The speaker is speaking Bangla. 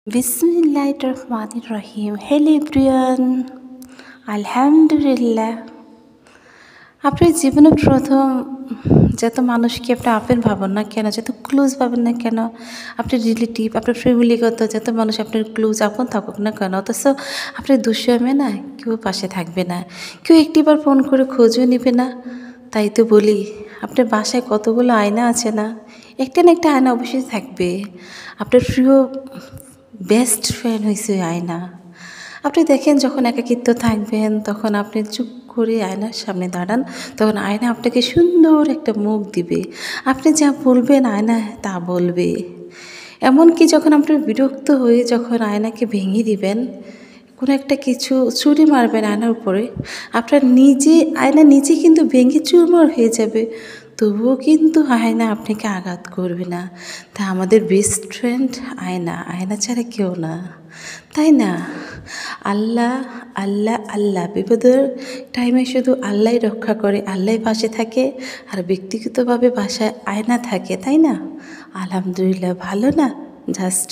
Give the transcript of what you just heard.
বিসমিল্লাহির রহমানির রহিম। হ্যালো এভরিওয়ান, আলহামদুলিল্লাহ। আপনার জীবনে প্রথম যত মানুষকে আপনি আপন ভাবেন না কেন, যত ক্লোজ ভাবেন না কেন, আপনার রিলেটিভ, আপনার ফ্যামিলিগত যত মানুষ আপনার ক্লোজ আপন থাকুক না কেন, অথচ আপনার দুঃসময়ে না কেউ পাশে থাকবে না, কেউ একটিবার ফোন করে খোঁজও নেবে না। তাই তো বলি, আপনার বাসায় কতগুলো আয়না আছে না, একটা না একটা আয়না অবশ্যই থাকবে। আপনার প্রিয় বেস্ট ফ্রেন্ড হয়েছে আয়না। আপনি দেখেন যখন একাকিত্ব থাকবেন তখন আপনি চুপ করে আয়নার সামনে দাঁড়ান, তখন আয়না আপনাকে সুন্দর একটা মুখ দিবে, আপনি যা বলবেন আয়না তা বলবে। এমনকি যখন আপনি বিরক্ত হয়ে যখন আয়নাকে ভেঙে দিবেন, কোনো একটা কিছু ছুরি মারবেন আয়নার উপরে, আপনার আয়না নিজে কিন্তু ভেঙে চুরমার হয়ে যাবে, তবুও কিন্তু আয়না আপনাকে আঘাত করবে না। তা আমাদের বেস্ট ফ্রেন্ড আয়না, আয়না ছাড়া কেউ না, তাই না? আল্লাহ আল্লাহ আল্লাহ, বিপদের টাইমে শুধু আল্লাহই রক্ষা করে, আল্লাহই পাশে থাকে, আর ব্যক্তিগতভাবে বাসায় আয়না থাকে, তাই না? আলহামদুলিল্লাহ, ভালো না? জাস্ট